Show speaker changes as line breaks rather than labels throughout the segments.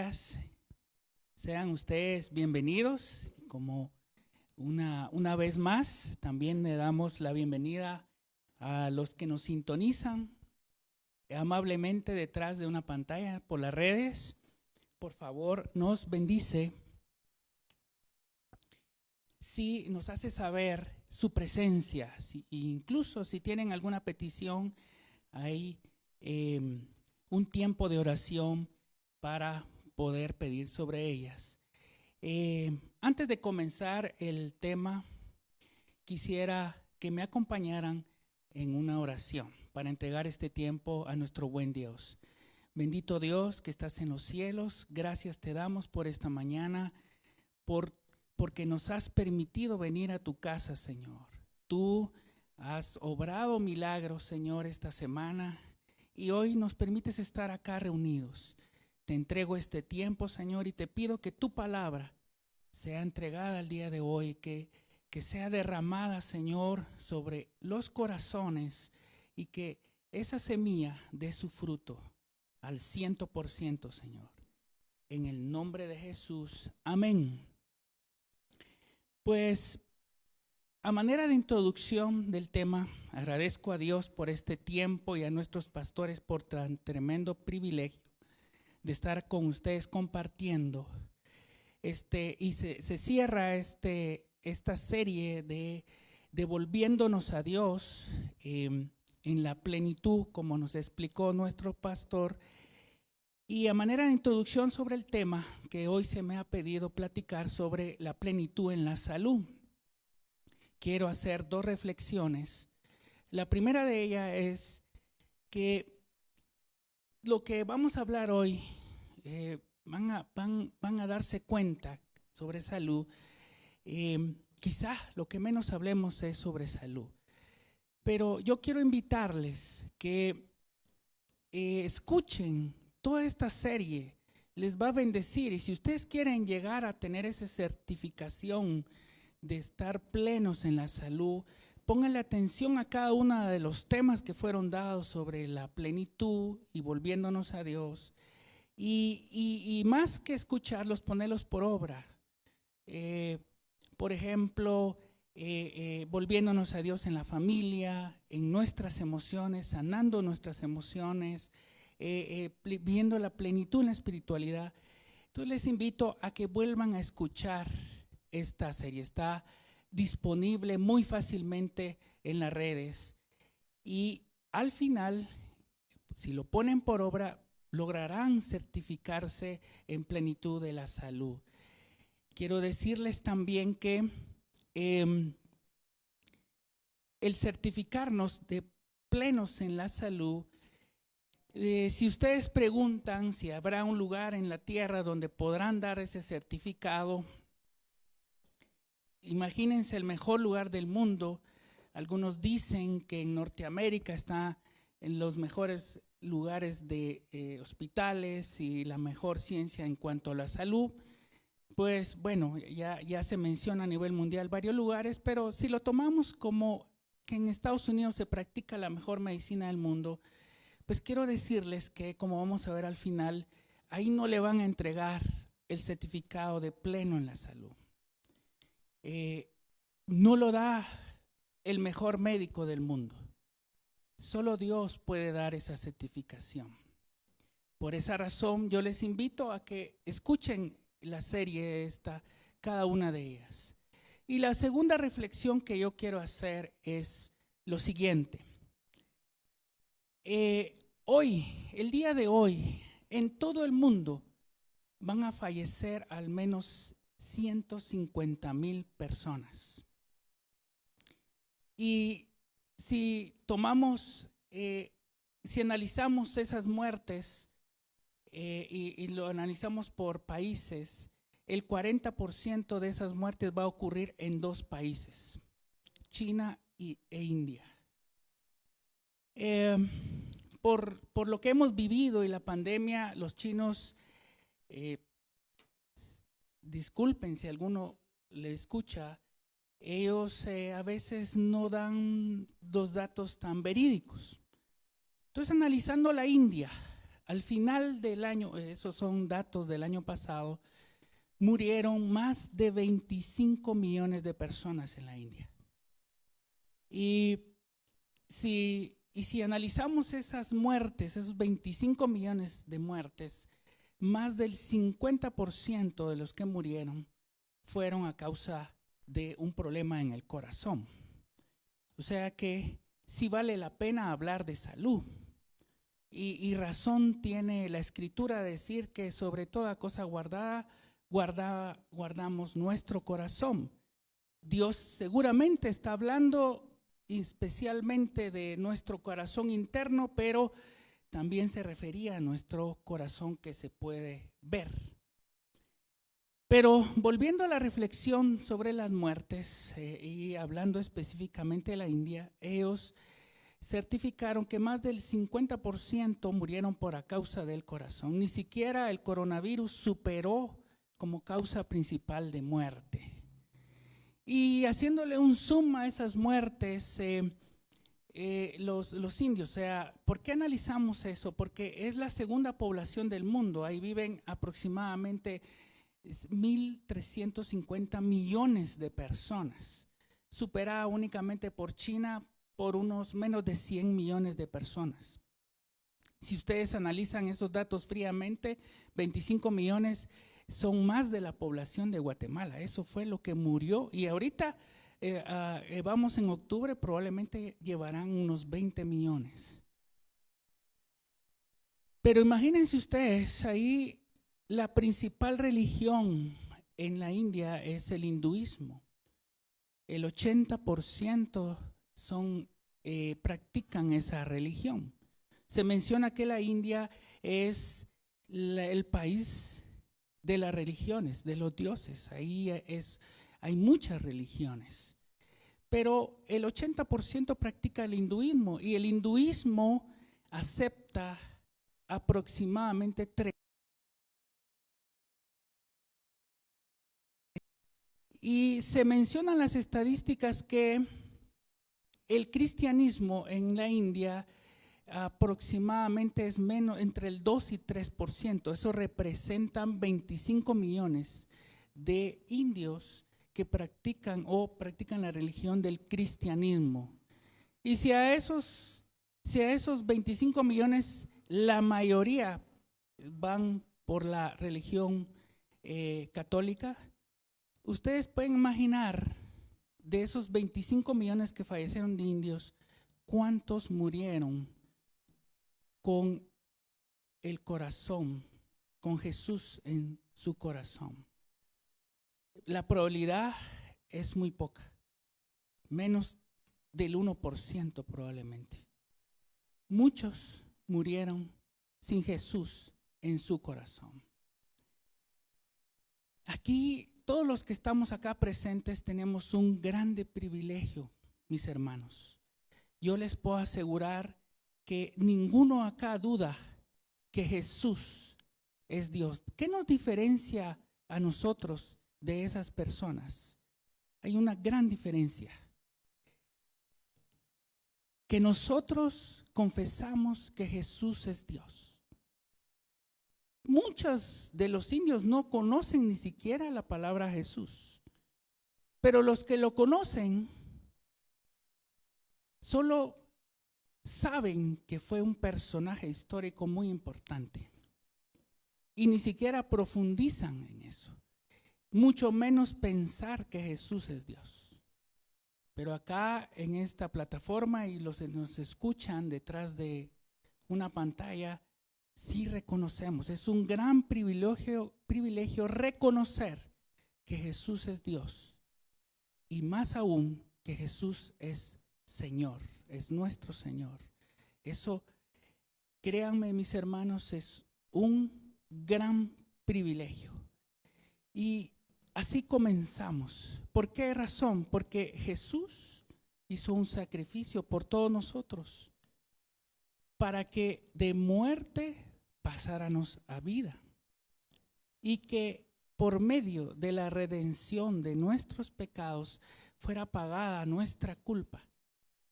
días. Sean ustedes bienvenidos. Como una vez más, también le damos la bienvenida a los que nos sintonizan amablemente detrás de una pantalla por las redes. Por favor, nos bendice. Si nos hace saber su presencia, incluso si tienen alguna petición, hay un tiempo de oración para poder pedir sobre ellas. Antes de comenzar el tema, quisiera que me acompañaran en una oración para entregar este tiempo a nuestro buen Dios. Bendito Dios que estás en los cielos, gracias te damos por esta mañana, porque nos has permitido venir a tu casa, Señor. Tú has obrado milagros, Señor, esta semana y hoy nos permites estar acá reunidos. Te entrego este tiempo, Señor, y te pido que tu palabra sea entregada el día de hoy, que sea derramada, Señor, sobre los corazones y que esa semilla dé su fruto al 100%, Señor. En el nombre de Jesús, amén. Pues, a manera de introducción del tema, agradezco a Dios por este tiempo y a nuestros pastores por tan tremendo privilegio de estar con ustedes compartiendo. Y se cierra esta serie de devolviéndonos a Dios en la plenitud, como nos explicó nuestro pastor. Y a manera de introducción sobre el tema que hoy se me ha pedido platicar sobre la plenitud en la salud, quiero hacer dos reflexiones. La primera de ellas es que lo que vamos a hablar hoy, van a darse cuenta sobre salud. Quizás lo que menos hablemos es sobre salud, pero yo quiero invitarles que escuchen toda esta serie, les va a bendecir. Y si ustedes quieren llegar a tener esa certificación de estar plenos en la salud, pónganle atención a cada uno de los temas que fueron dados sobre la plenitud y volviéndonos a Dios. Y más que escucharlos, ponerlos por obra. Por ejemplo, volviéndonos a Dios en la familia, en nuestras emociones, sanando nuestras emociones, viendo la plenitud en la espiritualidad. Entonces les invito a que vuelvan a escuchar esta serie. Está disponible muy fácilmente en las redes y al final, si lo ponen por obra, lograrán certificarse en plenitud de la salud. Quiero decirles también que el certificarnos de plenos en la salud, si ustedes preguntan si habrá un lugar en la tierra donde podrán dar ese certificado, imagínense el mejor lugar del mundo. Algunos dicen que en Norteamérica está en los mejores lugares de hospitales y la mejor ciencia en cuanto a la salud. Pues bueno, ya se menciona a nivel mundial varios lugares, pero si lo tomamos como que en Estados Unidos se practica la mejor medicina del mundo, pues quiero decirles que, como vamos a ver al final, ahí no le van a entregar el certificado de pleno en la salud. No lo da el mejor médico del mundo. Solo Dios puede dar esa certificación. Por esa razón, yo les invito a que escuchen la serie esta, cada una de ellas. Y la segunda reflexión que yo quiero hacer es lo siguiente. El día de hoy, en todo el mundo, van a fallecer al menos 150,000 personas. Y si analizamos esas muertes y lo analizamos por países, el 40% de esas muertes va a ocurrir en dos países, China e India. Por lo que hemos vivido y la pandemia, los chinos, disculpen si alguno le escucha, ellos a veces no dan los datos tan verídicos. Entonces, analizando la India, Al final del año, esos son datos del año pasado, murieron más de 25 millones de personas en la India. Y si analizamos esas muertes, esos 25 millones de muertes, más del 50% de los que murieron fueron a causa de un problema en el corazón. O sea que sí vale la pena hablar de salud. Y razón tiene la Escritura de decir que sobre toda cosa guardamos nuestro corazón. Dios seguramente está hablando especialmente de nuestro corazón interno, pero también se refería a nuestro corazón que se puede ver. Pero volviendo a la reflexión sobre las muertes y hablando específicamente de la India, ellos certificaron que más del 50% murieron por a causa del corazón. Ni siquiera el coronavirus superó como causa principal de muerte. Y haciéndole un zoom a esas muertes, los indios, o sea, ¿por qué analizamos eso? Porque es la segunda población del mundo. Ahí viven aproximadamente 1.350 millones de personas, superada únicamente por China por unos menos de 100 millones de personas. Si ustedes analizan esos datos fríamente, 25 millones son más de la población de Guatemala. Eso fue lo que murió. Y ahorita vamos en octubre, probablemente llevarán unos 20 millones. Pero imagínense ustedes, ahí la principal religión en la India es el hinduismo. El 80% practican esa religión. Se menciona que la India es el país de las religiones, de los dioses. Ahí hay muchas religiones. Pero el 80% practica el hinduismo y el hinduismo acepta aproximadamente 3. Y se mencionan las estadísticas que el cristianismo en la India aproximadamente es menos, entre el 2 y 3%. Eso representan 25 millones de indios que practican la religión del cristianismo. Y si a esos 25 millones, la mayoría van por la religión católica, ustedes pueden imaginar de esos 25 millones que fallecieron de indios, ¿cuántos murieron con el corazón, con Jesús en su corazón? La probabilidad es muy poca, menos del 1% probablemente. Muchos murieron sin Jesús en su corazón. Aquí, todos los que estamos acá presentes tenemos un grande privilegio, mis hermanos. Yo les puedo asegurar que ninguno acá duda que Jesús es Dios. ¿Qué nos diferencia a nosotros de esas personas? Hay una gran diferencia. Que nosotros confesamos que Jesús es Dios. Muchos de los indios no conocen ni siquiera la palabra Jesús, pero los que lo conocen solo saben que fue un personaje histórico muy importante y ni siquiera profundizan en eso, mucho menos pensar que Jesús es Dios. Pero acá en esta plataforma y los que nos escuchan detrás de una pantalla, sí reconocemos, es un gran privilegio reconocer que Jesús es Dios y más aún que Jesús es Señor, es nuestro Señor. Eso, créanme mis hermanos, es un gran privilegio. Y así comenzamos. ¿Por qué razón? Porque Jesús hizo un sacrificio por todos nosotros para que de muerte pasáramos a vida y que por medio de la redención de nuestros pecados fuera pagada nuestra culpa,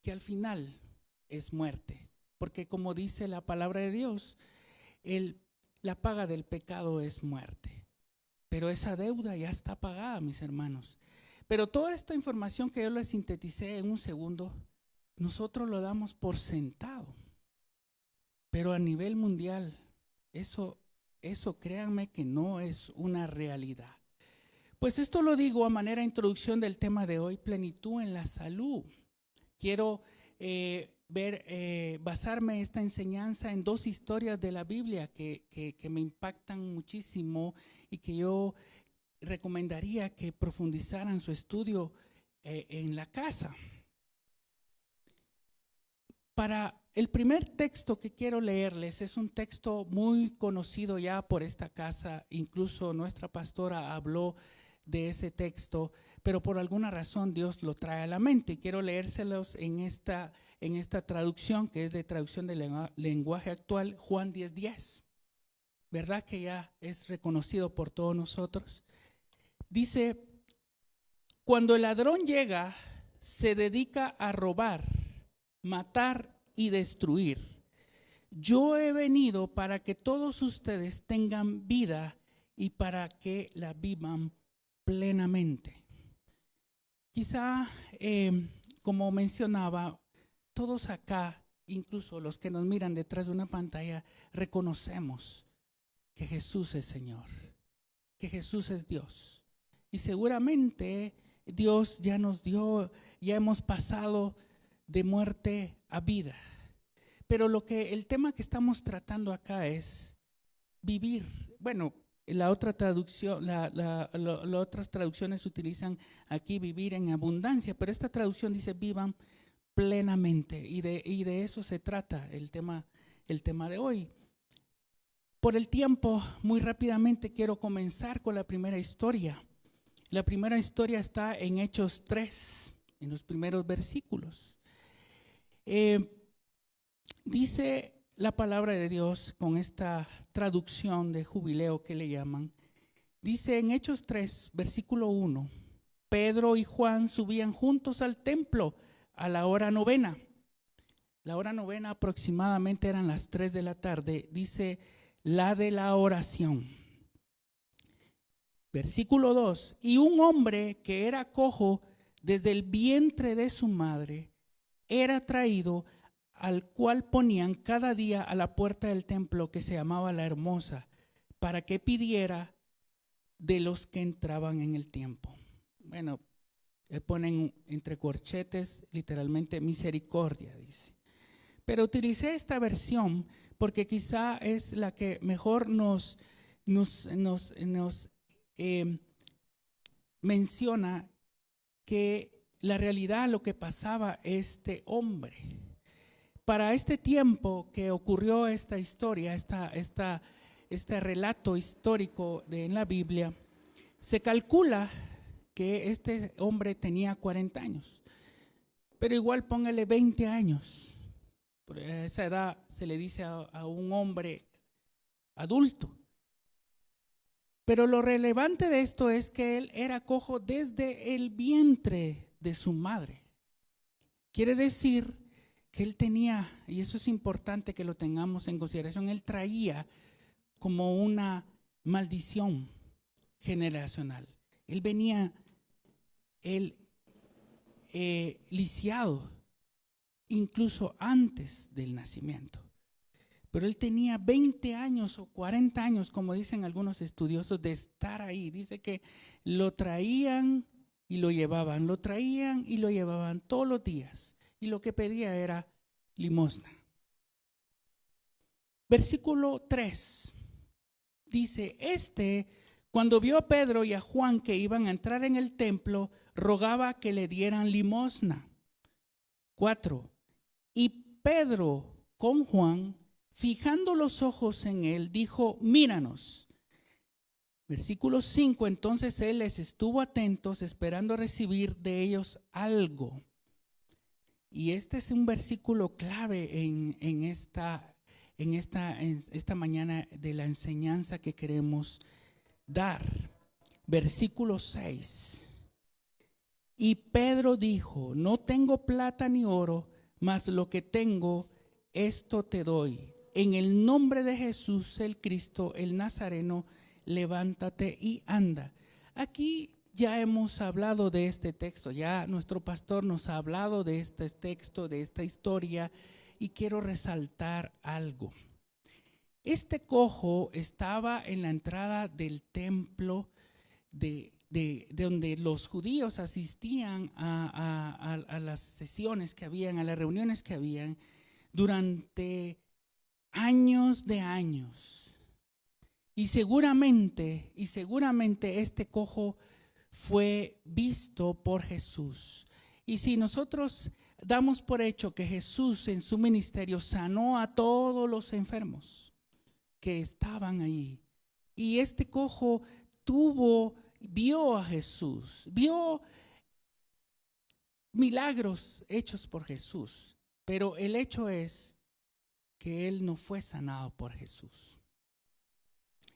que al final es muerte. Porque como dice la palabra de Dios, la paga del pecado es muerte. Pero esa deuda ya está pagada, mis hermanos. Pero toda esta información que yo les sinteticé en un segundo, nosotros lo damos por sentado. Pero a nivel mundial, eso créanme que no es una realidad. Pues esto lo digo a manera de introducción del tema de hoy, plenitud en la salud. Quiero basarme esta enseñanza en dos historias de la Biblia que me impactan muchísimo y que yo recomendaría que profundizaran su estudio en la casa. Para el primer texto que quiero leerles es un texto muy conocido ya por esta casa, incluso nuestra pastora habló de ese texto, pero por alguna razón Dios lo trae a la mente. Quiero leérselos en esta traducción, que es de traducción del lenguaje actual, Juan 10:10. ¿Verdad que ya es reconocido por todos nosotros? Dice: cuando el ladrón llega, se dedica a robar, matar y destruir. Yo he venido para que todos ustedes tengan vida y para que la vivan plenamente. Quizá, como mencionaba, todos acá, incluso los que nos miran detrás de una pantalla, reconocemos que Jesús es Señor, que Jesús es Dios. Y seguramente Dios ya nos dio, ya hemos pasado de muerte a vida. Pero el tema que estamos tratando acá es vivir. Bueno, la otra traducción, las otras traducciones utilizan aquí vivir en abundancia, pero esta traducción dice vivan plenamente, y de eso se trata el tema de hoy. Por el tiempo, muy rápidamente quiero comenzar con la primera historia. La primera historia está en Hechos 3, en los primeros versículos. Dice la palabra de Dios con esta traducción de jubileo que le llaman. Dice en Hechos 3, versículo 1: Pedro y Juan subían juntos al templo a la hora novena. La hora novena aproximadamente eran las 3 de la tarde. Dice la de la oración. Versículo 2: y un hombre que era cojo desde el vientre de su madre era traído, al cual ponían cada día a la puerta del templo, que se llamaba La Hermosa, para que pidiera de los que entraban en el templo. Bueno, ponen entre corchetes literalmente misericordia, dice. Pero utilicé esta versión porque quizá es la que mejor nos menciona que la realidad, lo que pasaba este hombre. Para este tiempo que ocurrió esta historia, este relato histórico en la Biblia, se calcula que este hombre tenía 40 años, pero igual póngale 20 años. Por esa edad se le dice a un hombre adulto. Pero lo relevante de esto es que él era cojo desde el vientre de su madre. Quiere decir que él tenía, y eso es importante que lo tengamos en consideración, él traía como una maldición generacional. Él venía lisiado incluso antes del nacimiento. Pero él tenía 20 años o 40 años, como dicen algunos estudiosos, de estar ahí. Dice que lo traían y lo llevaban, lo traían y lo llevaban todos los días. Y lo que pedía era limosna. Versículo 3 dice: cuando vio a Pedro y a Juan que iban a entrar en el templo, rogaba que le dieran limosna. 4. Y Pedro con Juan, fijando los ojos en él, dijo: míranos. Versículo 5: entonces él les estuvo atentos, esperando recibir de ellos algo. Y este es un versículo clave en esta mañana de la enseñanza que queremos dar. Versículo 6: y Pedro dijo: no tengo plata ni oro, mas lo que tengo, esto te doy. en el nombre de Jesús el Cristo, el Nazareno, levántate y anda. Aquí ya hemos hablado de este texto, ya nuestro pastor nos ha hablado de este texto, de esta historia, y quiero resaltar algo. Este cojo estaba en la entrada del templo de donde los judíos asistían a las sesiones que habían, a las reuniones que habían durante años de años. Y seguramente este cojo fue visto por Jesús. Y si nosotros damos por hecho que Jesús en su ministerio sanó a todos los enfermos que estaban ahí, y este cojo vio a Jesús, vio milagros hechos por Jesús, pero el hecho es que él no fue sanado por Jesús.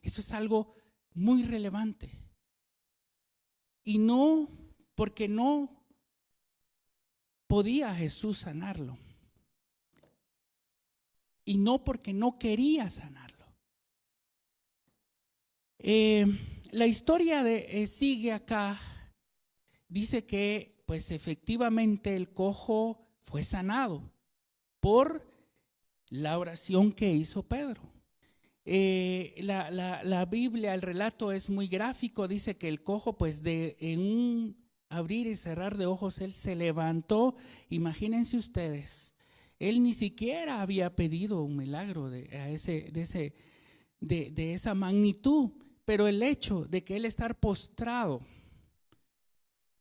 Eso es algo muy relevante. Y no porque no podía Jesús sanarlo, y no porque no quería sanarlo. La historia sigue acá. Dice que pues efectivamente el cojo fue sanado por la oración que hizo Pedro. La Biblia, el relato es muy gráfico. Dice que el cojo pues en un abrir y cerrar de ojos él se levantó. Imagínense ustedes, él ni siquiera había pedido un milagro de esa magnitud, pero el hecho de que él estar postrado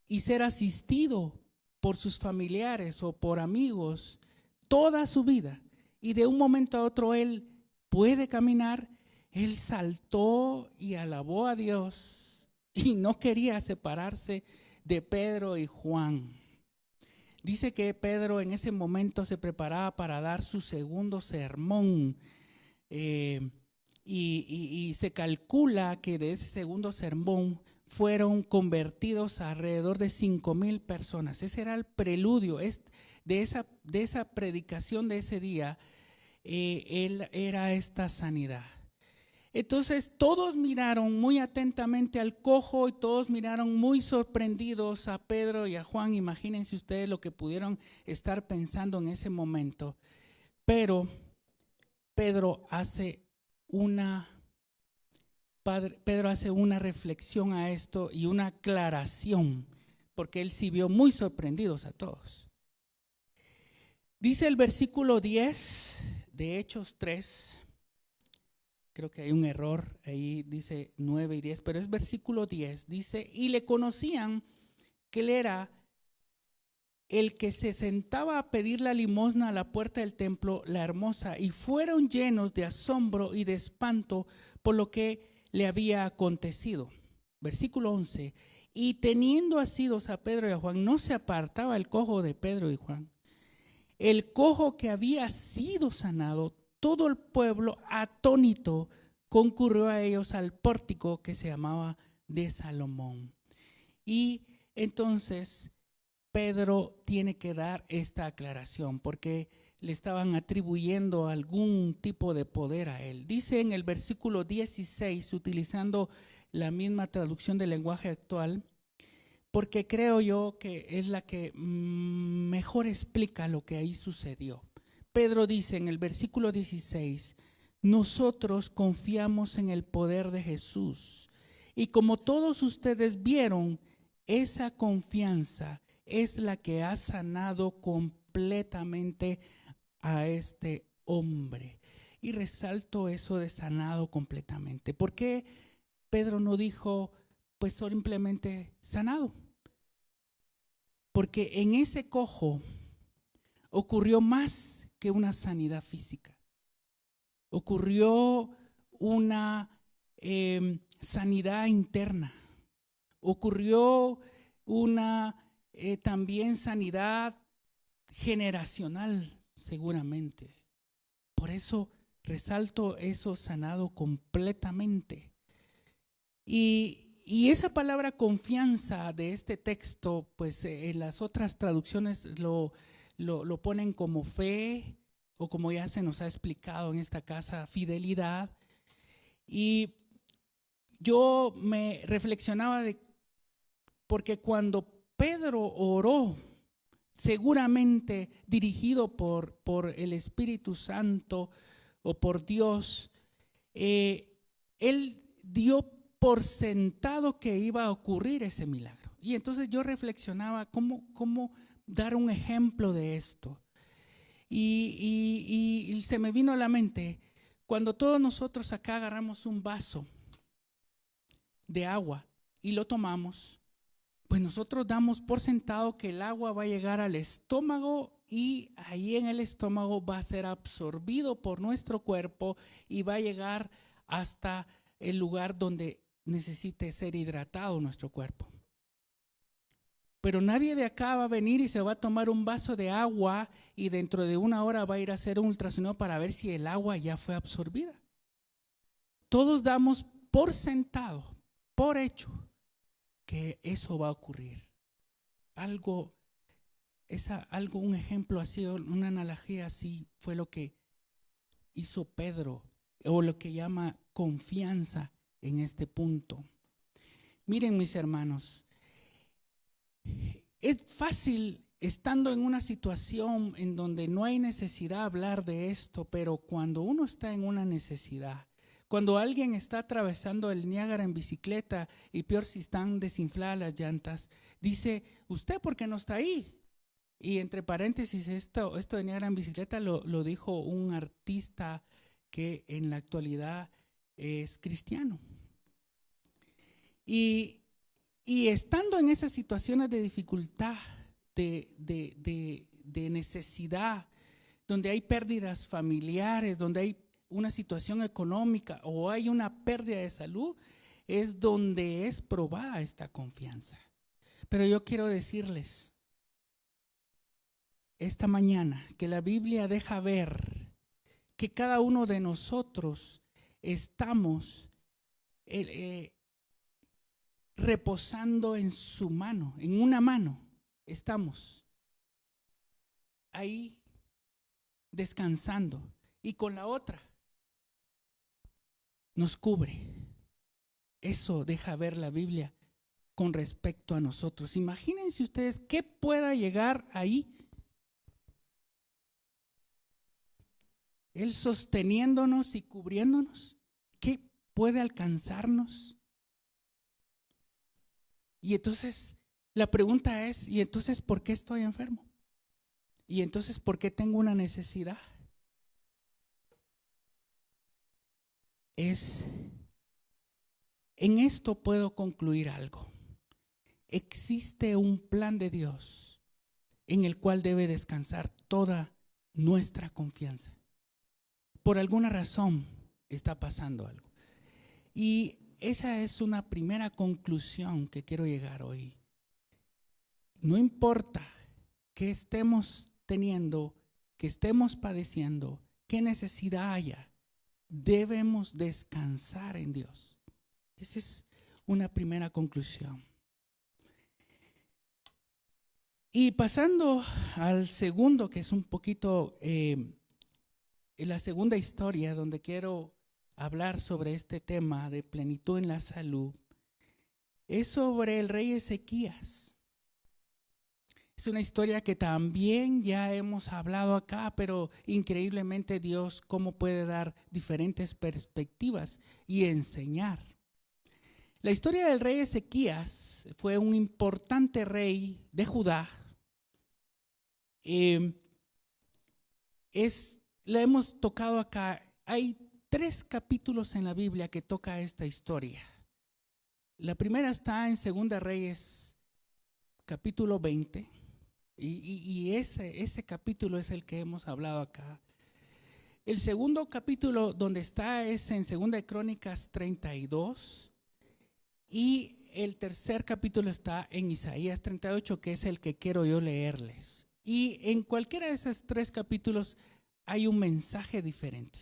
y ser asistido por sus familiares o por amigos toda su vida, y de un momento a otro él puede caminar, él saltó y alabó a Dios y no quería separarse de Pedro y Juan. Dice que Pedro en ese momento se preparaba para dar su segundo sermón, y se calcula que de ese segundo sermón fueron convertidos alrededor de 5,000 personas. Ese era el preludio de esa predicación de ese día. Era esta sanidad. Entonces todos miraron muy atentamente al cojo y todos miraron muy sorprendidos a Pedro y a Juan. Imagínense ustedes lo que pudieron estar pensando en ese momento. Pero Pedro hace una reflexión a esto y una aclaración, porque él sí vio muy sorprendidos a todos. Dice el versículo 10 de Hechos 3, creo que hay un error ahí, dice 9 y 10, pero es versículo 10, dice: y le conocían que él era el que se sentaba a pedir la limosna a la puerta del templo, la hermosa, y fueron llenos de asombro y de espanto por lo que le había acontecido. Versículo 11, y teniendo asidos a Pedro y a Juan, no se apartaba el cojo de Pedro y Juan. El cojo que había sido sanado, todo el pueblo atónito concurrió a ellos al pórtico que se llamaba de Salomón. Y entonces Pedro tiene que dar esta aclaración porque le estaban atribuyendo algún tipo de poder a él. Dice en el versículo 16, utilizando la misma traducción del lenguaje actual, porque creo yo que es la que mejor explica lo que ahí sucedió. Pedro dice en el versículo 16: nosotros confiamos en el poder de Jesús, y como todos ustedes vieron, esa confianza es la que ha sanado completamente a este hombre. Y resalto eso de sanado completamente. ¿Por qué Pedro no dijo pues simplemente sanado? Porque en ese cojo ocurrió más que una sanidad física. Ocurrió una sanidad interna. Ocurrió una también sanidad generacional, seguramente. Por eso resalto eso, sanado completamente. Y esa palabra confianza de este texto, pues en las otras traducciones lo ponen como fe o como ya se nos ha explicado en esta casa, fidelidad. Y yo me reflexionaba porque cuando Pedro oró, seguramente dirigido por el Espíritu Santo o por Dios, él dio por sentado que iba a ocurrir ese milagro. Y entonces yo reflexionaba cómo dar un ejemplo de esto. Y se me vino a la mente, cuando todos nosotros acá agarramos un vaso de agua y lo tomamos, pues nosotros damos por sentado que el agua va a llegar al estómago y ahí en el estómago va a ser absorbido por nuestro cuerpo y va a llegar hasta el lugar donde necesite ser hidratado nuestro cuerpo. Pero nadie de acá va a venir y se va a tomar un vaso de agua y dentro de una hora va a ir a hacer un ultrasonido para ver si el agua ya fue absorbida. Todos damos por sentado, por hecho, que eso va a ocurrir. Un ejemplo así, una analogía así fue lo que hizo Pedro, o lo que llama confianza en este punto. Miren, mis hermanos, es fácil estando en una situación en donde no hay necesidad de hablar de esto, pero cuando uno está en una necesidad, cuando alguien está atravesando el Niágara en bicicleta y peor si están desinfladas las llantas, dice, ¿usted por qué no está ahí? Y entre paréntesis, esto de Niágara en bicicleta lo dijo un artista que en la actualidad es cristiano. Y estando en esas situaciones de dificultad, de necesidad, donde hay pérdidas familiares, donde hay una situación económica o hay una pérdida de salud, es donde es probada esta confianza. Pero yo quiero decirles esta mañana que la Biblia deja ver que cada uno de nosotros estamos reposando en su mano, en una mano estamos ahí descansando y con la otra nos cubre. Eso deja ver la Biblia con respecto a nosotros. Imagínense ustedes qué pueda llegar ahí. Él sosteniéndonos y cubriéndonos. ¿Qué puede alcanzarnos? Y entonces la pregunta es, ¿y entonces por qué estoy enfermo? ¿Y entonces por qué tengo una necesidad? En esto puedo concluir algo. Existe un plan de Dios en el cual debe descansar toda nuestra confianza. Por alguna razón está pasando algo. Y esa es una primera conclusión que quiero llegar hoy. No importa qué estemos teniendo, qué estemos padeciendo, qué necesidad haya, debemos descansar en Dios. Esa es una primera conclusión. Y pasando al segundo, que es un poquito la segunda historia donde quiero hablar sobre este tema de plenitud en la salud, es sobre el rey Ezequías. Es una historia que también ya hemos hablado acá, pero increíblemente Dios cómo puede dar diferentes perspectivas y enseñar. La historia del rey Ezequías fue un importante rey de Judá. La hemos tocado acá. Hay 3 capítulos en la Biblia que toca esta historia. La primera está en Segunda Reyes, capítulo 20. Y ese capítulo es el que hemos hablado acá. El segundo capítulo donde está es en Segunda de Crónicas 32. Y el tercer capítulo está en Isaías 38, que es el que quiero yo leerles. Y en cualquiera de esos 3 capítulos hay un mensaje diferente.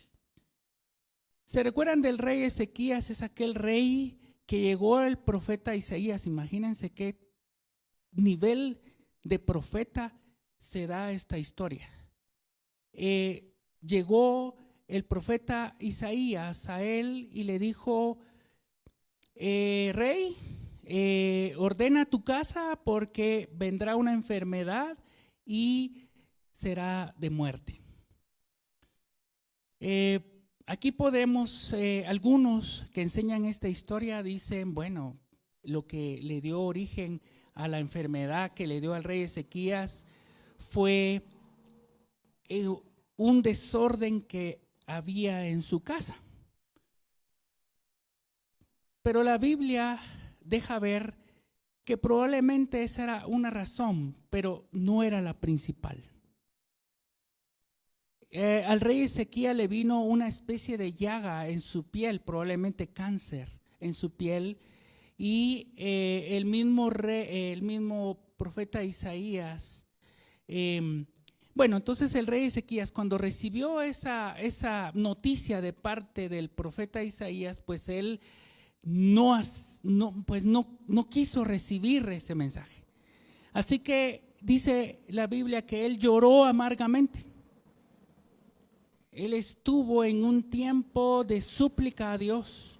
¿Se recuerdan del rey Ezequías? Es aquel rey que llegó al profeta Isaías. Imagínense qué nivel de profeta se da esta historia. llegó el profeta Isaías a él y le dijo: rey, ordena tu casa porque vendrá una enfermedad y será de muerte. Aquí podemos, algunos que enseñan esta historia dicen, bueno, lo que le dio origen a la enfermedad que le dio al rey Ezequías fue un desorden que había en su casa. Pero la Biblia deja ver que probablemente esa era una razón, pero no era la principal. Al rey Ezequías le vino una especie de llaga en su piel, probablemente cáncer en su piel, y el mismo profeta Isaías, bueno, entonces el rey Ezequías, cuando recibió esa noticia de parte del profeta Isaías, pues él no quiso recibir ese mensaje. Así que dice la Biblia que él lloró amargamente. Él estuvo en un tiempo de súplica a Dios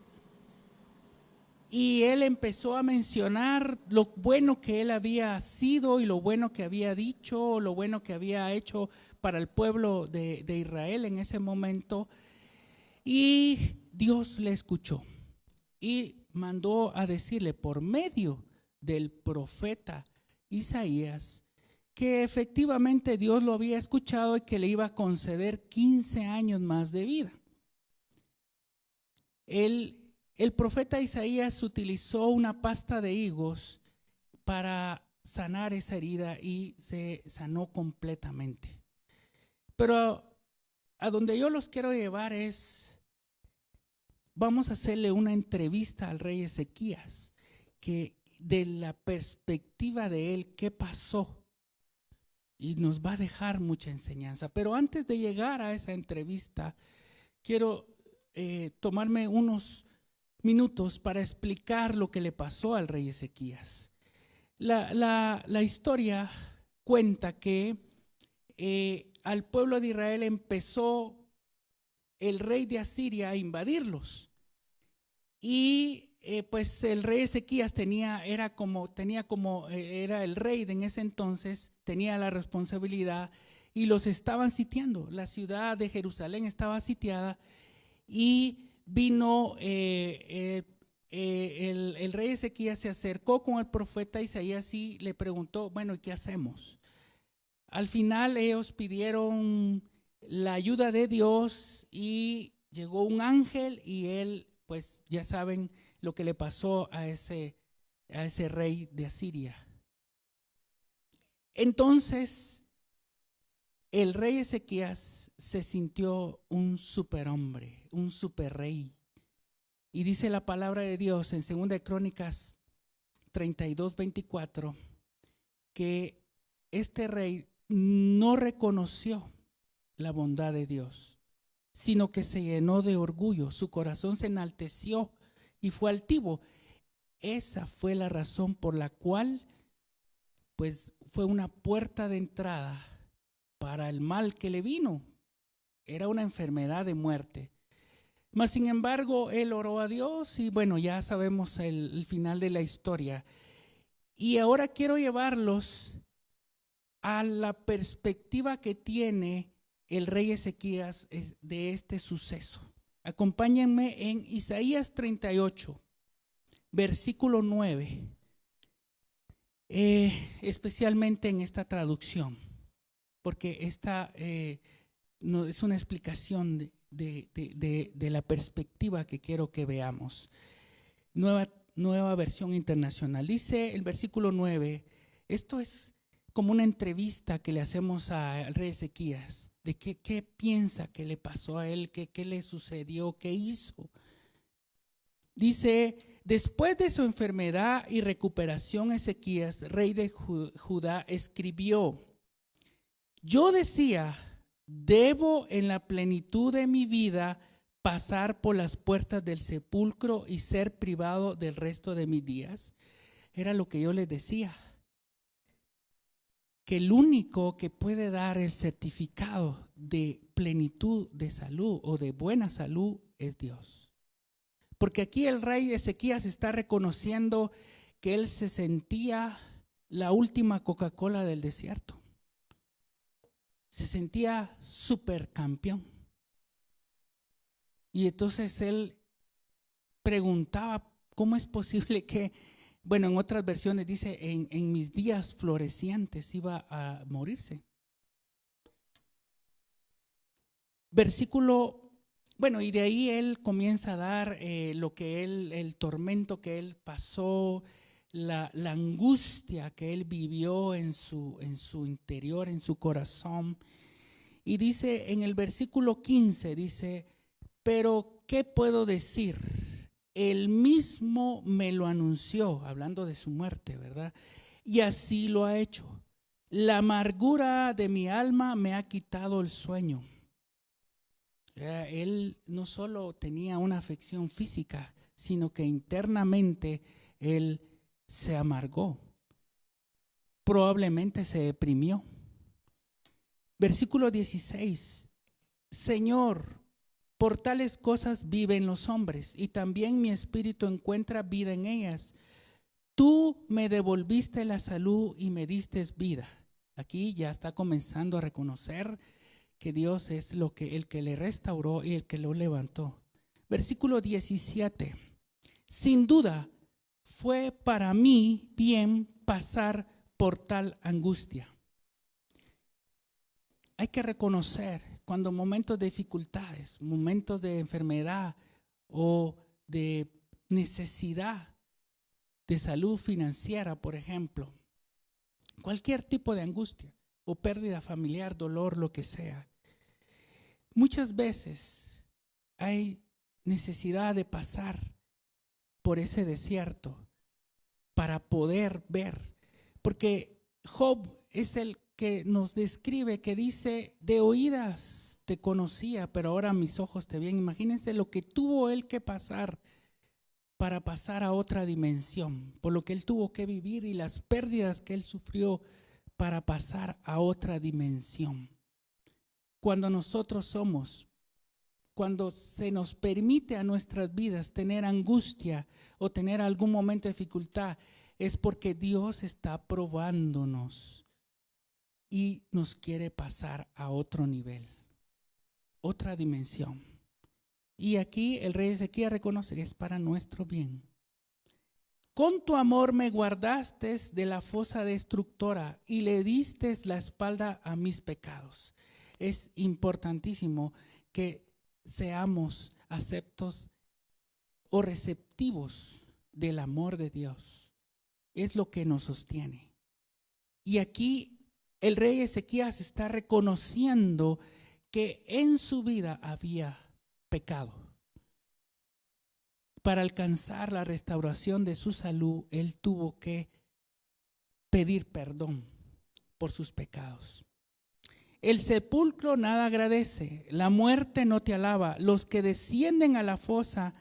y él empezó a mencionar lo bueno que él había sido y lo bueno que había dicho, lo bueno que había hecho para el pueblo de Israel en ese momento. Y Dios le escuchó y mandó a decirle por medio del profeta Isaías que efectivamente Dios lo había escuchado y que le iba a conceder 15 años más de vida. El profeta Isaías utilizó una pasta de higos para sanar esa herida y se sanó completamente. Pero a donde yo los quiero llevar es, vamos a hacerle una entrevista al rey Ezequías, que de la perspectiva de él, ¿qué pasó? Y nos va a dejar mucha enseñanza. Pero antes de llegar a esa entrevista, quiero tomarme unos minutos para explicar lo que le pasó al rey Ezequías. La historia cuenta que al pueblo de Israel empezó el rey de Asiria a invadirlos. Y pues el rey Ezequías era el rey de en ese entonces, tenía la responsabilidad y los estaban sitiando. La ciudad de Jerusalén estaba sitiada y vino el rey Ezequías se acercó con el profeta Isaías y le preguntó, bueno, ¿y qué hacemos? Al final ellos pidieron la ayuda de Dios y llegó un ángel y él, pues ya saben lo que le pasó a ese rey de Asiria. Entonces el rey Ezequías se sintió un superhombre, un superrey. Y dice la palabra de Dios en 2 Crónicas 32:24 que este rey no reconoció la bondad de Dios, sino que se llenó de orgullo, su corazón se enalteció y fue altivo. Esa fue la razón por la cual pues fue una puerta de entrada para el mal que le vino. Era una enfermedad de muerte. Mas sin embargo, él oró a Dios y bueno, ya sabemos el final de la historia. Y ahora quiero llevarlos a la perspectiva que tiene el rey Ezequías de este suceso. Acompáñenme en Isaías 38, versículo 9, especialmente en esta traducción, porque esta no, es una explicación de la perspectiva que quiero que veamos. Nueva versión internacional. Dice el versículo 9, esto es como una entrevista que le hacemos al rey Ezequías, de qué piensa que le pasó a él, qué le sucedió, qué hizo. Dice, después de su enfermedad y recuperación, Ezequías, rey de Judá, escribió, yo decía, debo en la plenitud de mi vida pasar por las puertas del sepulcro y ser privado del resto de mis días. Era lo que yo les decía, que el único que puede dar el certificado de plenitud de salud o de buena salud es Dios. Porque aquí el rey Ezequías está reconociendo que él se sentía la última Coca-Cola del desierto. Se sentía supercampeón. Y entonces él preguntaba, ¿cómo es posible que, bueno, en otras versiones dice, en mis días florecientes iba a morirse? Versículo, bueno, y de ahí él comienza a dar lo que él, el tormento que él pasó, la angustia que él vivió en su interior, en su corazón. Y dice en el versículo 15, dice, pero ¿qué puedo decir? Él mismo me lo anunció, hablando de su muerte, ¿verdad? Y así lo ha hecho. La amargura de mi alma me ha quitado el sueño. Él no solo tenía una afección física, sino que internamente él se amargó. Probablemente se deprimió. Versículo 16. Señor, por tales cosas viven los hombres, y también mi espíritu encuentra vida en ellas. Tú me devolviste la salud y me diste vida. Aquí ya está comenzando a reconocer que Dios es el que le restauró y el que lo levantó. Versículo 17. Sin duda fue para mí bien pasar por tal angustia. Hay que reconocer cuando momentos de dificultades, momentos de enfermedad o de necesidad de salud financiera, por ejemplo, cualquier tipo de angustia o pérdida familiar, dolor, lo que sea. Muchas veces hay necesidad de pasar por ese desierto para poder ver, porque Job es el que nos describe, que dice, de oídas te conocía, pero ahora mis ojos te ven. Imagínense lo que tuvo él que pasar para pasar a otra dimensión, por lo que él tuvo que vivir y las pérdidas que él sufrió para pasar a otra dimensión. Cuando se nos permite a nuestras vidas tener angustia o tener algún momento de dificultad, es porque Dios está probándonos y nos quiere pasar a otro nivel, otra dimensión. Y aquí el rey Ezequías reconoce que es para nuestro bien. Con tu amor me guardaste de la fosa destructora y le diste la espalda a mis pecados. Es importantísimo que seamos aceptos o receptivos del amor de Dios. Es lo que nos sostiene. Y aquí el rey Ezequías está reconociendo que en su vida había pecado. Para alcanzar la restauración de su salud, él tuvo que pedir perdón por sus pecados. El sepulcro nada agradece, la muerte no te alaba, los que descienden a la fosa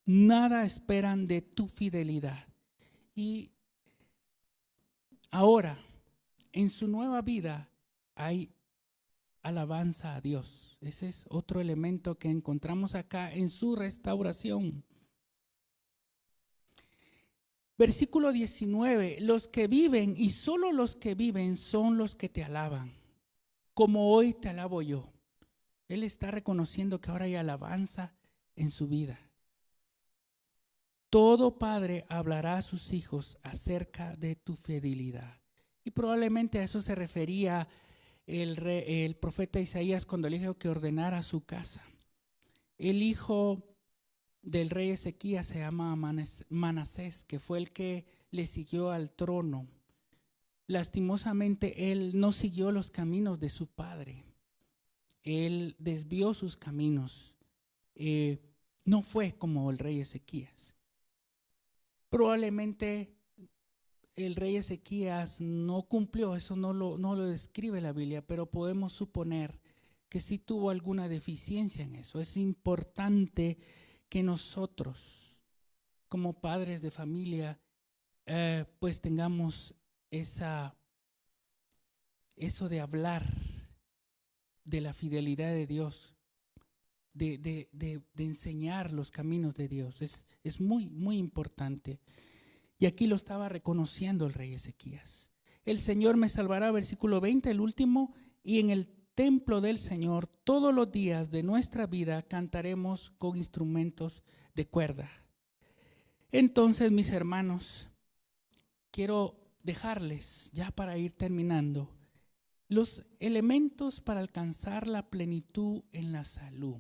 nada esperan de tu fidelidad. Y ahora, en su nueva vida, hay alabanza a Dios. Ese es otro elemento que encontramos acá en su restauración. Versículo 19, los que viven y solo los que viven son los que te alaban, como hoy te alabo yo. Él está reconociendo que ahora hay alabanza en su vida. Todo padre hablará a sus hijos acerca de tu fidelidad. Y probablemente a eso se refería el profeta Isaías cuando le dijo que ordenara su casa. El hijo del rey Ezequías se llama Manasés, que fue el que le siguió al trono. Lastimosamente él no siguió los caminos de su padre. Él desvió sus caminos. No fue como el rey Ezequías. Probablemente el rey Ezequías no cumplió, eso no lo describe la Biblia, pero podemos suponer que sí tuvo alguna deficiencia en eso. Es importante que nosotros, como padres de familia, pues tengamos eso de hablar de la fidelidad de Dios, de enseñar los caminos de Dios. Es muy, muy importante. Y aquí lo estaba reconociendo el rey Ezequías. El Señor me salvará, versículo 20, el último, y en el templo del Señor todos los días de nuestra vida cantaremos con instrumentos de cuerda. Entonces, mis hermanos, quiero dejarles, ya para ir terminando, los elementos para alcanzar la plenitud en la salud.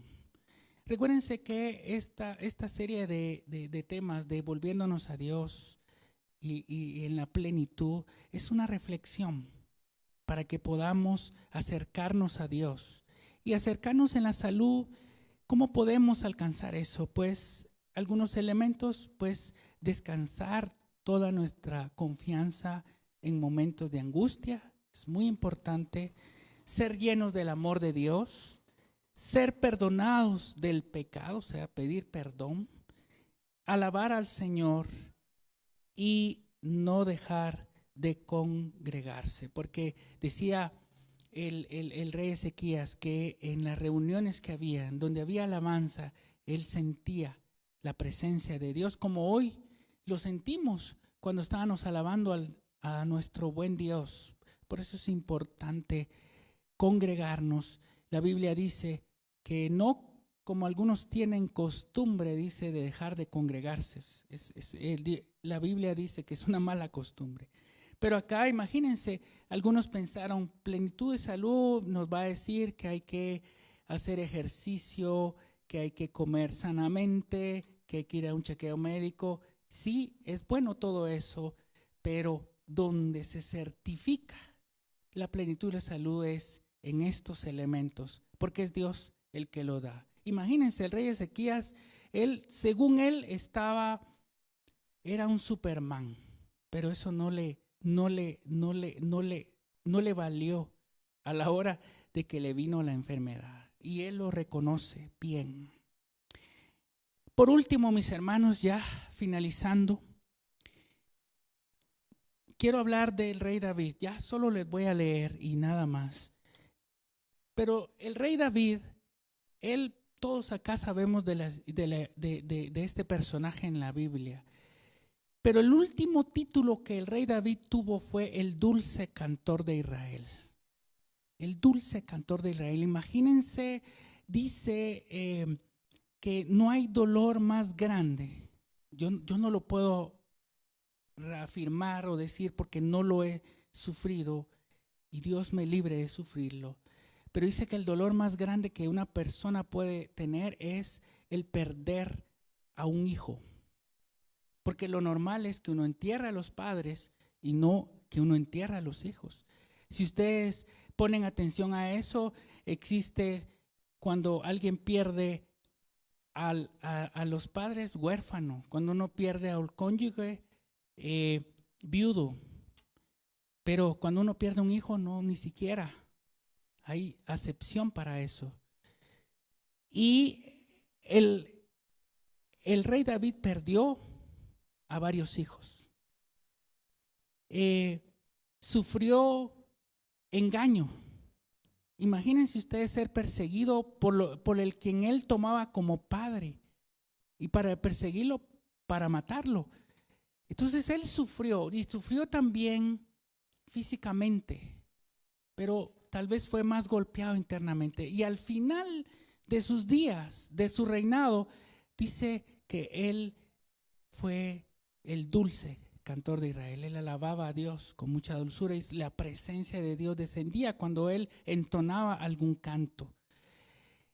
Recuérdense que esta serie de temas de volviéndonos a Dios y en la plenitud es una reflexión para que podamos acercarnos a Dios y acercarnos en la salud. ¿Cómo podemos alcanzar eso? Pues algunos elementos, pues descansar toda nuestra confianza en momentos de angustia, es muy importante. Ser llenos del amor de Dios, ser perdonados del pecado, o sea, pedir perdón, alabar al Señor y no dejar de congregarse, porque decía el rey Ezequías que en las reuniones que había, donde había alabanza, él sentía la presencia de Dios, como hoy lo sentimos cuando estábamos alabando a nuestro buen Dios. Por eso es importante congregarnos. La Biblia dice que no como algunos tienen costumbre, dice, de dejar de congregarse. La Biblia dice que es una mala costumbre. Pero acá, imagínense, algunos pensaron, plenitud de salud nos va a decir que hay que hacer ejercicio, que hay que comer sanamente, que hay que ir a un chequeo médico. Sí, es bueno todo eso, pero donde se certifica la plenitud de salud es en estos elementos, porque es Dios el que lo da. Imagínense, el rey Ezequías, según él era un Superman, pero eso no le valió a la hora de que le vino la enfermedad, y él lo reconoce bien. Por último, mis hermanos, ya finalizando, quiero hablar del rey David. Ya solo les voy a leer y nada más. Pero el rey David, todos acá sabemos de este personaje en la Biblia. Pero el último título que el rey David tuvo fue el dulce cantor de Israel. El dulce cantor de Israel. Imagínense, dice que no hay dolor más grande. Yo no lo puedo reafirmar o decir porque no lo he sufrido y Dios me libre de sufrirlo. Pero dice que el dolor más grande que una persona puede tener es el perder a un hijo. Porque lo normal es que uno entierra a los padres y no que uno entierra a los hijos. Si ustedes ponen atención a eso, existe cuando alguien pierde a los padres huérfanos, cuando uno pierde al cónyuge viudo. Pero cuando uno pierde un hijo, no, ni siquiera hay acepción para eso. Y el rey David perdió a varios hijos. Sufrió engaño. Imagínense ustedes ser perseguido por el quien él tomaba como padre y para perseguirlo, para matarlo. Entonces él sufrió y sufrió también físicamente, pero tal vez fue más golpeado internamente. Y al final de sus días, de su reinado, dice que él fue el dulce cantor de Israel. Él alababa a Dios con mucha dulzura y la presencia de Dios descendía cuando él entonaba algún canto.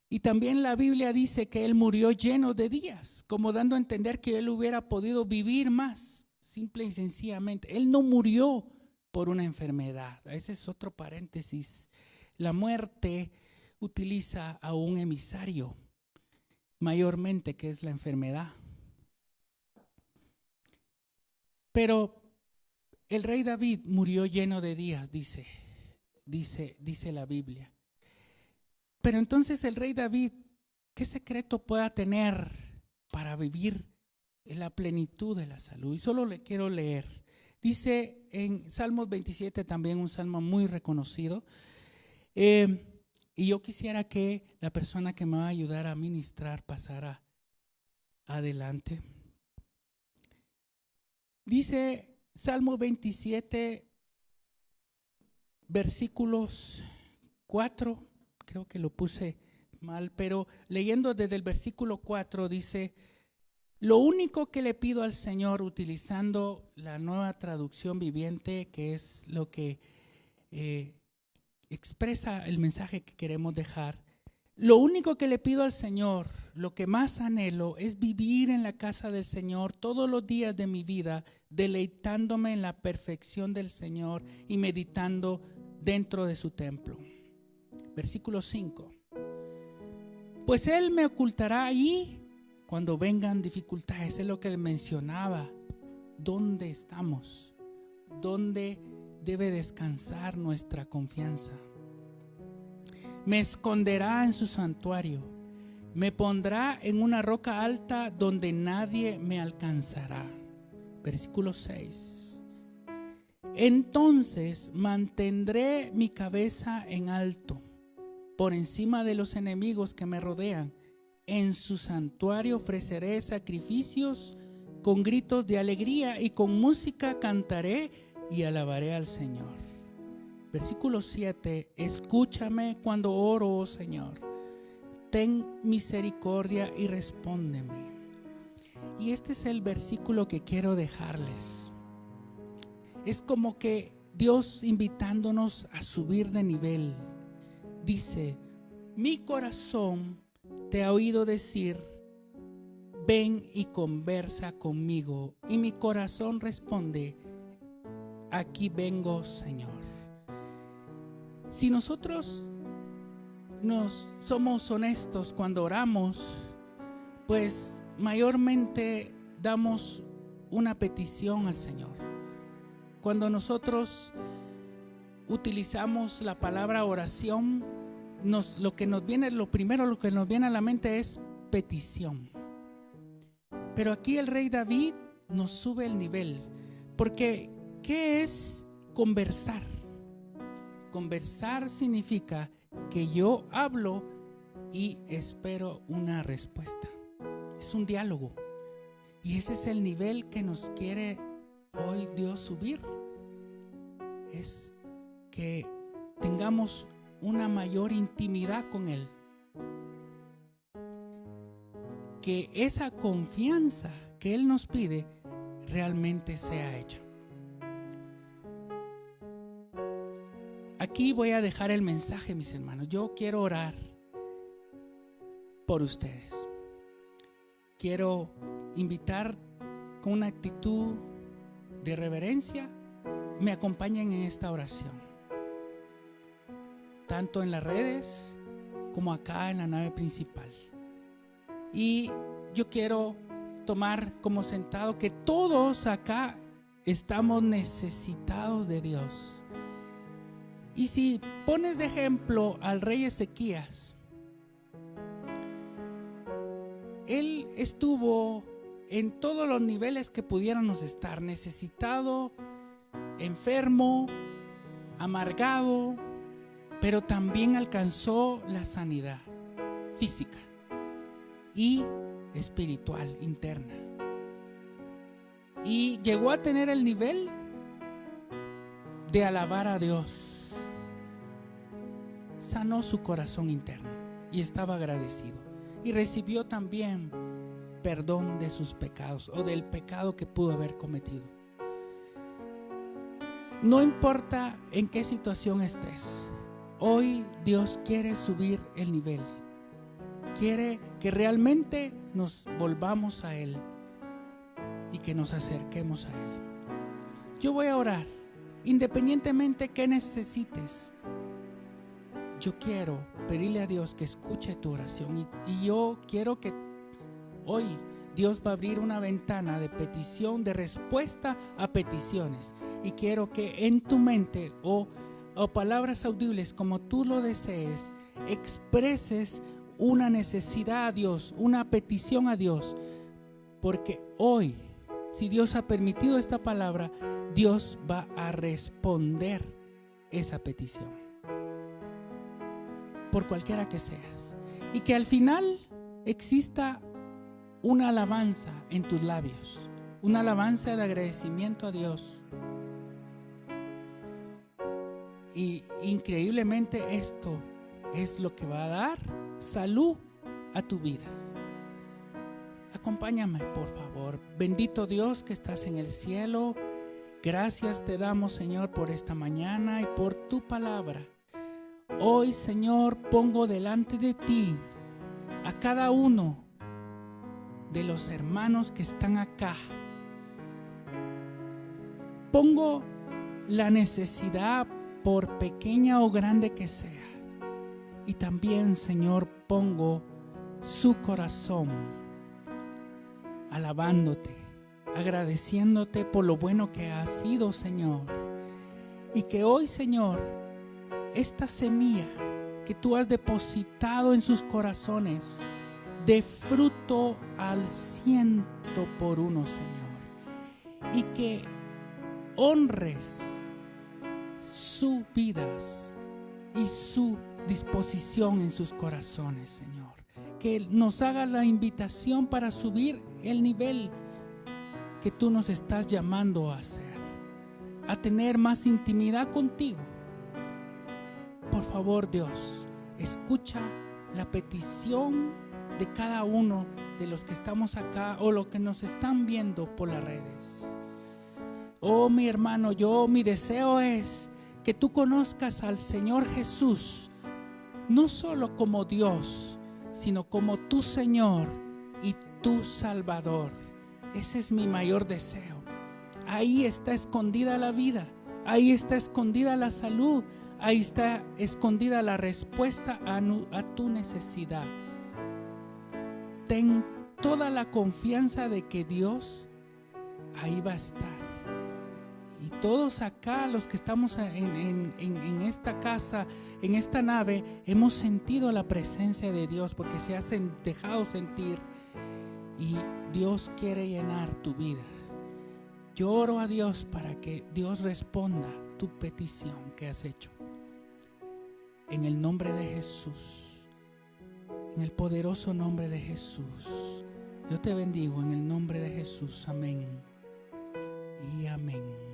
Y también la Biblia dice que él murió lleno de días, como dando a entender que él hubiera podido vivir más, simple y sencillamente. Él no murió por una enfermedad. Ese es otro paréntesis. La muerte utiliza a un emisario, mayormente, que es la enfermedad. Pero el rey David murió lleno de días, dice la Biblia. Pero entonces el rey David, ¿qué secreto pueda tener para vivir en la plenitud de la salud? Y solo le quiero leer. Dice en Salmos 27, también un salmo muy reconocido. Y yo quisiera que la persona que me va a ayudar a ministrar pasara adelante. Dice Salmo 27, versículos 4, creo que lo puse mal, pero leyendo desde el versículo 4 dice: lo único que le pido al Señor, utilizando la Nueva Traducción Viviente, que es lo que expresa el mensaje que queremos dejar. Lo único que le pido al Señor, lo que más anhelo, es vivir en la casa del Señor todos los días de mi vida, deleitándome en la perfección del Señor y meditando dentro de su templo. Versículo 5. Pues Él me ocultará ahí cuando vengan dificultades. Es lo que él mencionaba. ¿Dónde estamos? ¿Dónde debe descansar nuestra confianza? Me esconderá en su santuario. Me pondrá en una roca alta donde nadie me alcanzará. Versículo 6. Entonces mantendré mi cabeza en alto, por encima de los enemigos que me rodean. En su santuario ofreceré sacrificios, con gritos de alegría y con música cantaré y alabaré al Señor. Versículo 7. Escúchame cuando oro, oh Señor. Ten misericordia y respóndeme. Y este es el versículo que quiero dejarles. Es como que Dios invitándonos a subir de nivel. Dice: mi corazón te ha oído decir, ven y conversa conmigo. Y mi corazón responde, aquí vengo, Señor. Si nosotros somos honestos cuando oramos, pues mayormente damos una petición al Señor. Cuando nosotros utilizamos la palabra oración, lo que nos viene a la mente es petición. Pero aquí el rey David nos sube el nivel, porque ¿qué es conversar? Conversar significa que yo hablo y espero una respuesta. Es un diálogo. Y ese es el nivel que nos quiere hoy Dios subir. Es que tengamos una mayor intimidad con Él. Que esa confianza que Él nos pide realmente sea hecha. Aquí voy a dejar el mensaje, mis hermanos. Yo quiero orar por ustedes. Quiero invitar con una actitud de reverencia, me acompañen en esta oración, tanto en las redes como acá en la nave principal. Y yo quiero tomar como sentado que todos acá estamos necesitados de Dios. Y si pones de ejemplo al rey Ezequías, él estuvo en todos los niveles que pudiéramos estar: necesitado, enfermo, amargado, pero también alcanzó la sanidad física y espiritual interna. Y llegó a tener el nivel de alabar a Dios. Sanó su corazón interno y estaba agradecido. Y recibió también perdón de sus pecados o del pecado que pudo haber cometido. No importa en qué situación estés, hoy Dios quiere subir el nivel. Quiere que realmente nos volvamos a Él y que nos acerquemos a Él. Yo voy a orar, independientemente que necesites. Yo quiero pedirle a Dios que escuche tu oración y yo quiero que hoy Dios va a abrir una ventana de petición, de respuesta a peticiones. Y quiero que en tu mente o palabras audibles, como tú lo desees, expreses una necesidad a Dios, una petición a Dios. Porque hoy, si Dios ha permitido esta palabra, Dios va a responder esa petición. por cualquiera que seas. Y que al final exista una alabanza en tus labios, una alabanza de agradecimiento a Dios. Y increíblemente esto es lo que va a dar salud a tu vida. Acompáñame, por favor. Bendito Dios que estás en el cielo. Gracias te damos, Señor, por esta mañana y por tu palabra. Hoy, Señor, pongo delante de ti a cada uno de los hermanos que están acá. Pongo la necesidad, por pequeña o grande que sea. Y también, Señor, pongo su corazón alabándote, agradeciéndote por lo bueno que has sido, Señor. Y que hoy, Señor, esta semilla que tú has depositado en sus corazones dé fruto al 100 por 1, Señor. Y que honres sus vidas y su disposición en sus corazones, Señor. Que nos haga la invitación para subir el nivel que tú nos estás llamando a hacer, a tener más intimidad contigo. Por favor, Dios, escucha la petición de cada uno de los que estamos acá o los que nos están viendo por las redes. Oh, mi hermano, mi deseo es que tú conozcas al Señor Jesús, no solo como Dios, sino como tu Señor y tu Salvador. Ese es mi mayor deseo. Ahí está escondida la vida, ahí está escondida la salud, ahí está escondida la respuesta a tu necesidad. Ten toda la confianza de que Dios ahí va a estar. Y todos acá, los que estamos en esta casa, en esta nave, hemos sentido la presencia de Dios porque se ha dejado sentir. Y Dios quiere llenar tu vida. Yo oro a Dios para que Dios responda tu petición que has hecho. En el nombre de Jesús, en el poderoso nombre de Jesús, yo te bendigo en el nombre de Jesús. Amén y amén.